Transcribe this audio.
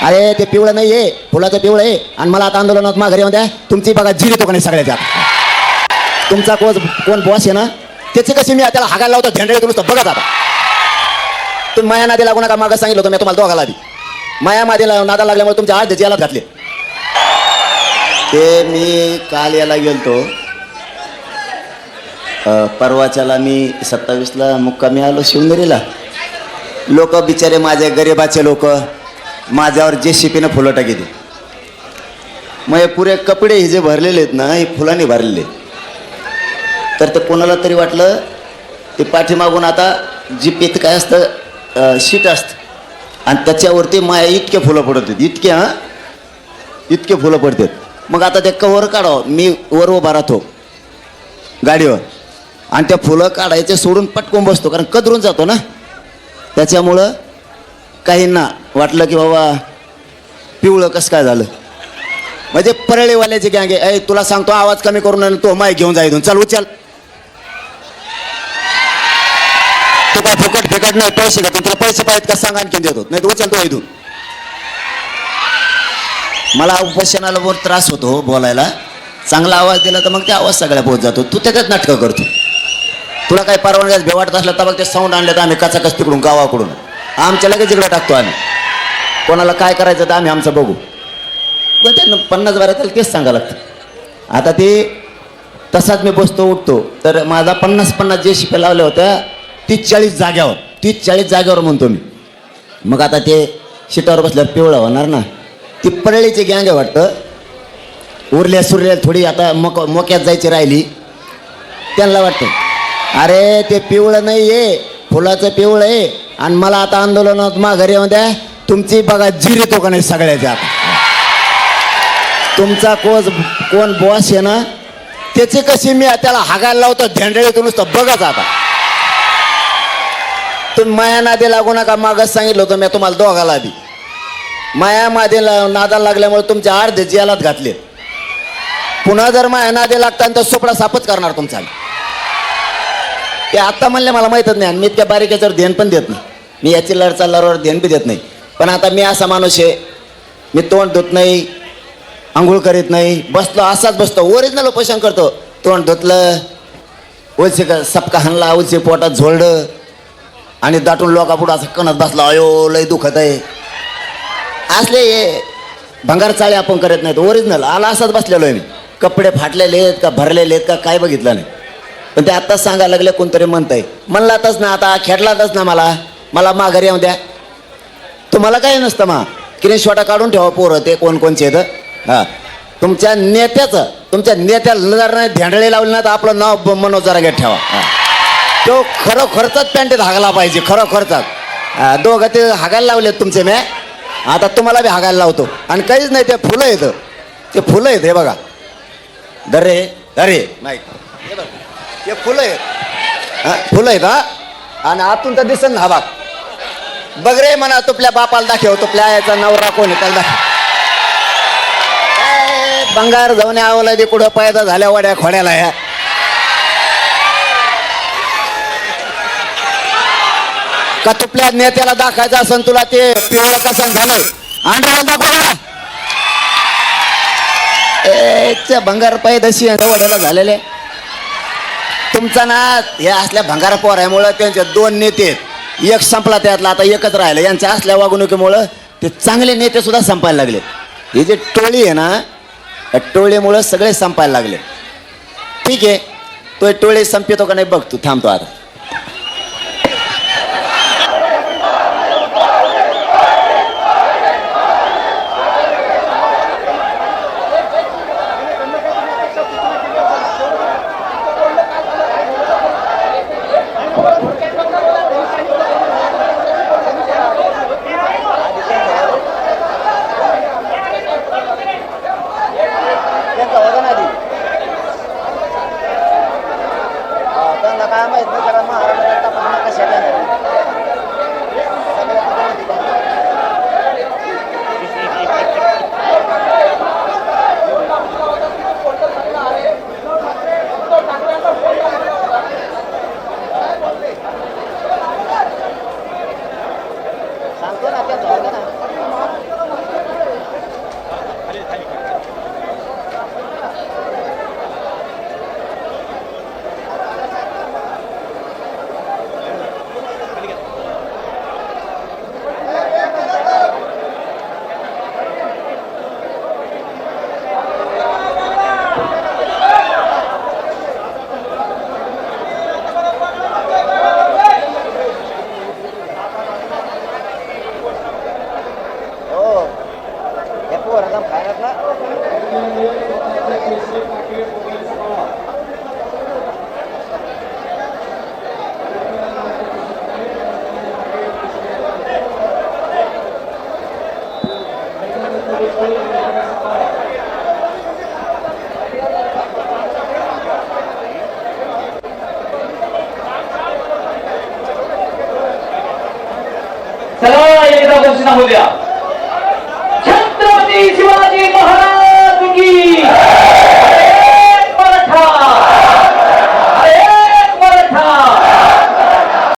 अरे ते पिवळं नाही आहे, फुलाचं पिवळं आहे. आणि मला आता आंदोलनात माघारी येऊन द्या. तुमची बघा जिरी तो का नाही सगळ्याच्या. तुमचा कोण बॉस आहे ना, त्याचे कसे मी त्याला हागायला लावतो झेंडे नुसतं बघत आता. तुम्ही माया नादी लागू नका. मागं सांगितलं होतं मी तुम्हाला दोघाला आधी. माया मध्ये नादा लागल्यामुळे तुमच्या आठ याला घातले. ते मी काल याला गेलतो, परवाच्याला मी 27ला मुक्कामी आलो शिवनेरीला. लोक बिचारे माझे गरिबाचे लोक माझ्यावर JCPनं फुलं टाकीते. मग हे पुरे कपडे हे जे भरलेले आहेत ना, हे फुलांनी भरलेले. तर ते कोणाला तरी वाटलं ते पाठीमागून आता जीपीत काय असतं, शीट असतं आणि त्याच्यावरती माया इतके फुलं पडत आहेत, इतके फुलं पडतात. मग आता ते कवर काढावं. मी वर उभा राहतो गाडीवर आणि त्या फुलं काढायचे सोडून पटकून बसतो, कारण कदरून जातो ना. त्याच्यामुळं काहींना वाटलं की बाबा पिवळं कसं काय झालं. म्हणजे परळीवाल्याचे गँगे, ऐ तुला सांगतो आवाज कमी करून तो माय घेऊन जाय चल उचल. तू काय फुकट फेकट नाही, पैसे का तुला पैसे पाहिजेत का सांगा आणखीन देतो, नाही तर उचल तो इथून. मला उपोषणाला वर त्रास होतो बोलायला. चांगला आवाज दिला तर मग ते आवाज सगळ्या पोहोच जातो. तू त्याच्यात नाटकं करतो. तुला काही परवानग्यास भेवाटत असलं तर मग ते साऊंड आणलं तर आम्ही कचाकच तिकडून गावाकडून आमच्या लगेच इकडे टाकतो आम्ही. कोणाला काय करायचं तर आम्ही आमचं बघू. पण त्यांना 50 बारा त्याला तेच सांगावं लागतं. आता ते तसाच मी बसतो उठतो तर माझा 50 JCP लावल्या होत्या 30-40 जाग्यावर, 30-40 जाग्यावर म्हणतो मी. मग आता ते शिटावर बसल्यावर पिवळं होणार ना. ती परळीची गँग आहे वाटतं. उरल्या सुरल्या थोडी आता मोक्यात जायची राहिली. त्यांना वाटतं अरे ते पिवळं नाही आहे, फुलाचं पिवळं आहे. आणि मला आता आंदोलनात माघारी येऊन द्या. तुमची बघा जिरी तो का नाही सगळ्याच्या. तुमचा कोण बॉस आहे ना, त्याचे कशी मी त्याला हागायला लावतो झेंडे नुसतं बघत आता. तुम्ही माया नादी लागू नका. मागच सांगितलं होतं मी तुम्हाला दोघाला आधी. माया मादे नादाला लागल्यामुळे तुमच्या अर्धे जेलात घातले. पुन्हा जर माया नादे लागता तर सोपडा सापच करणार तुमचा. ते आता म्हणले मला माहीतच नाही आणि मी त्या बारीकेच्यावर ध्यान पण देत नाही. मी याची लढ चालल्यावर ध्यान बी देत नाही. पण आता मी असा माणूस आहे, मी तोंड धुत नाही, आंघोळ करीत नाही, बसलो असाच बसतो. ओरिजिनल उपोषण करतो. तोंड धुतलं, उलसे सपका हाणला, उलसे पोटात झोळलं आणि दाटून लोकापुढं असं कणत बसला. अयो लय दुखत आहे. असले हे भंगार चाळे आपण करत नाहीत. ओरिजिनल आला असाच बसलेलो आहे मी. कपडे फाटलेले आहेत का भरलेले आहेत का काय बघितलं नाही. पण ते आत्ताच सांगायला लागले कोणतरी म्हणतंय. म्हणलातच ना आता खेळलातच ना मला माघारी येऊन द्या. तुम्हाला काही नसतं मा स्क्रीनशॉट काढून ठेवा पोरं ते कोणचे आहेत. हां तुमच्या नेत्याला जर नाही धेंडळे लावले ना तर आपलं नाव मनोज जरांगे ठेवा. तो खरोखरचाच पॅन्टीत हागला पाहिजे. खरोखरचाच दोघं ते हागायला लावलेत तुमचे मी. आता तुम्हाला बी हागायला लावतो. आणि काहीच नाही ते फुलं येतं. ते फुलं आहेत हे बघा. अरे नाही हे फुलं आहेत. फुलं आहेत हा. आणि आतून तर दिसन ना बाग बघ रे म्हणा. तुपल्या बापाला दाखव. तुपल्या याचा नवरा कोण आहे त्याला दाखव. बंगार जाऊन आवला ते कुठं पैदा झाल्या वाड्या खोड्याला ह्या. का तुपल्या नेत्याला दाखायचं असेल तुला ते पिवळं कसं झालं आंध्राला दाखवा. भंगार पैदाशी वड्याला झालेले तुमचा ना हे असल्या भंगार पोऱ्यामुळं त्यांचे 2 नेते आहेत. एक संपला त्यातला आता एकच राहिलं. यांच्या असल्या वागणुकीमुळं ते चांगले नेते सुद्धा संपायला लागले. ही जी टोळी आहे ना त्या टोळीमुळं सगळे संपायला लागले. ठीक आहे तो टोळी संपतो का नाही बघ तू. थांबतो आता. त्यांना काय माहित नाही. चला एकदा घोषणा होऊ द्या.